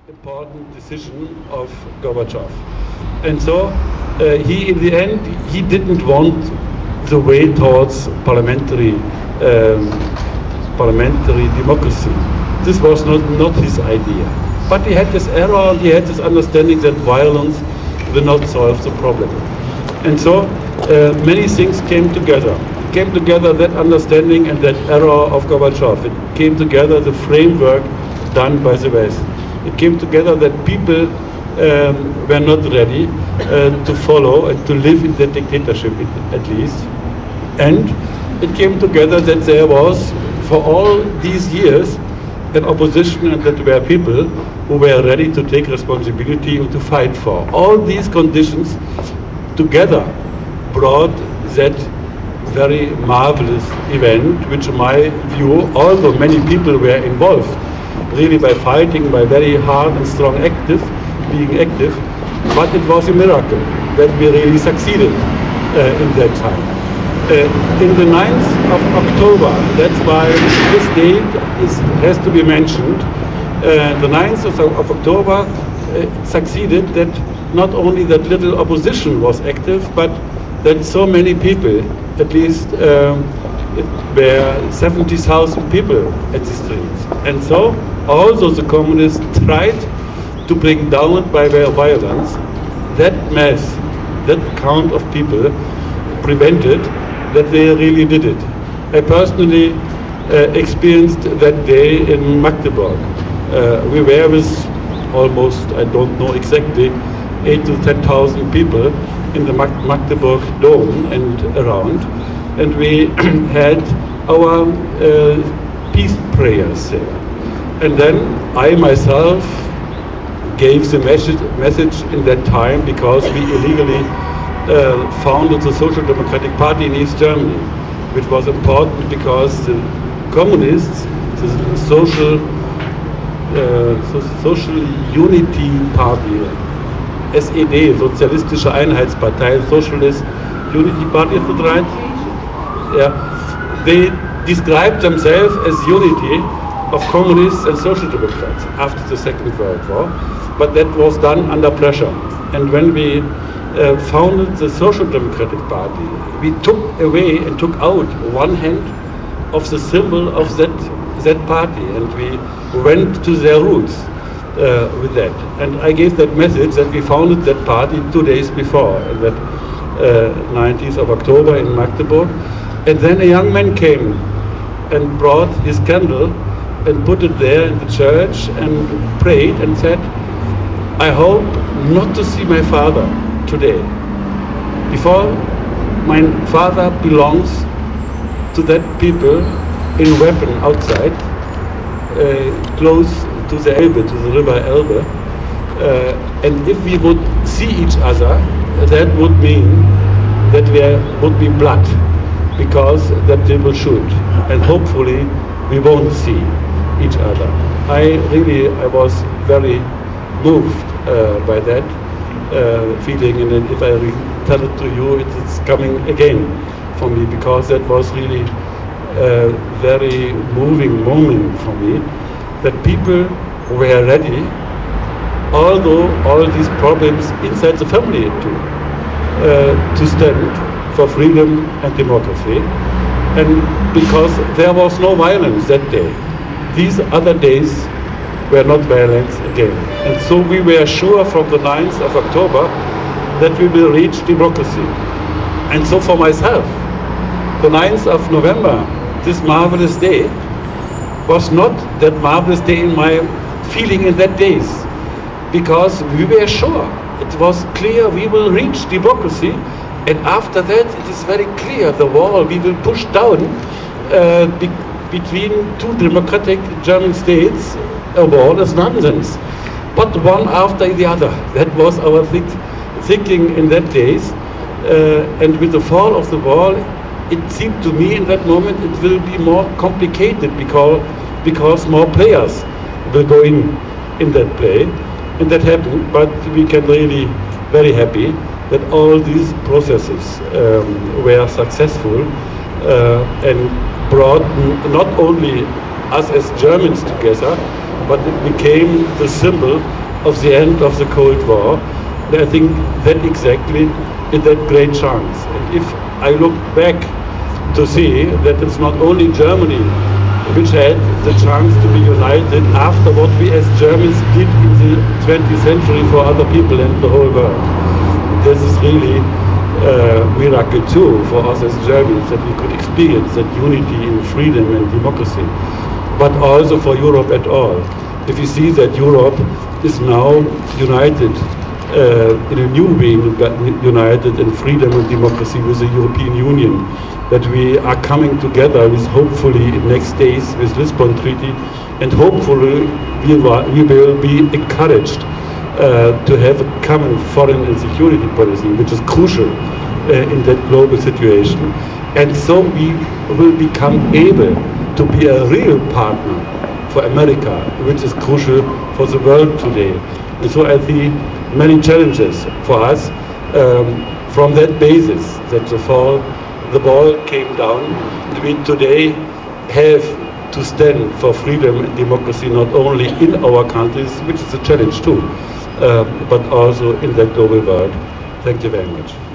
important decision of Gorbachev. And so he, in the end, he didn't want the way towards parliamentary democracy. This was not his idea. But he had this error, he had this understanding that violence will not solve the problem. And so many things came together. It came together, that understanding and that error of Gorbachev. It came together, the framework done by the West. It came together that people were not ready to follow and to live in that dictatorship, at least. And it came together that there was, for all these years, an opposition, and that were people who were ready to take responsibility and to fight for. All these conditions together brought that very marvelous event, which in my view, although many people were involved, really by fighting, by very hard and strong being active, but it was a miracle that we really succeeded in that time. In the 9th of October, that's why this date has to be mentioned, the 9th of October succeeded that not only that little opposition was active, but that so many people, at least it were 70,000 people at the streets. And so also the communists tried to bring down by their violence that mass, that count of people prevented that they really did it. I personally experienced that day in Magdeburg. We were with almost, I don't know exactly, 8,000 to 10,000 people in the Magdeburg Dome and around, and we had our peace prayers there. And then I myself gave the message in that time, because we illegally founded the Social Democratic Party in East Germany, which was important because the communists, the social Unity Party, SED, Sozialistische Einheitspartei, Socialist Unity Party, is that right? Yeah. They described themselves as unity of communists and social democrats after the Second World War, but that was done under pressure. And when we founded the Social Democratic Party, we took away and took out one hand of the symbol of that party, and we went to their roots with that. And I gave that message that we founded that party 2 days before, that 19th of October in Magdeburg. And then a young man came and brought his candle and put it there in the church and prayed and said, I hope not to see my father today, before my father belongs to that people in weapon outside, close to the Elbe, to the river Elbe, and if we would see each other, that would mean that there would be blood, because that they will shoot, and hopefully we won't see each other. I was very moved by that feeling, and then if I tell it to you, it's coming again for me, because that was really a very moving moment for me, that people were ready, although all these problems inside the family too, to stand for freedom and democracy. And because there was no violence that day, these other days were not violence again. And so we were sure from the 9th of October that we will reach democracy. And so for myself, the 9th of November, this marvelous day, was not that marvelous day in my feeling in that days, because we were sure, it was clear we will reach democracy, and after that it is very clear the wall we will push down between two democratic German states. A wall is nonsense, but one after the other. That was our thinking in that days, and with the fall of the wall, it seemed to me in that moment it will be more complicated, because more players will go in that play, and that happened. But we can really very happy that all these processes were successful and brought not only us as Germans together, but it became the symbol of the end of the Cold War. And I think that exactly is that great chance. And if I look back to see that it's not only Germany which had the chance to be united after what we as Germans did in the 20th century for other people in the whole world. This is really a miracle too for us as Germans, that we could experience that unity in freedom and democracy, but also for Europe at all. If you see that Europe is now united in a new way, united in freedom and democracy with the European Union, that we are coming together with hopefully in next days with Lisbon Treaty, and hopefully we will be encouraged to have a common foreign and security policy, which is crucial in that global situation. And so we will become able to be a real partner for America, which is crucial for the world today. And so I see many challenges for us from that basis, that the ball came down. We today have to stand for freedom and democracy not only in our countries, which is a challenge too, but also in the global world. Thank you very much.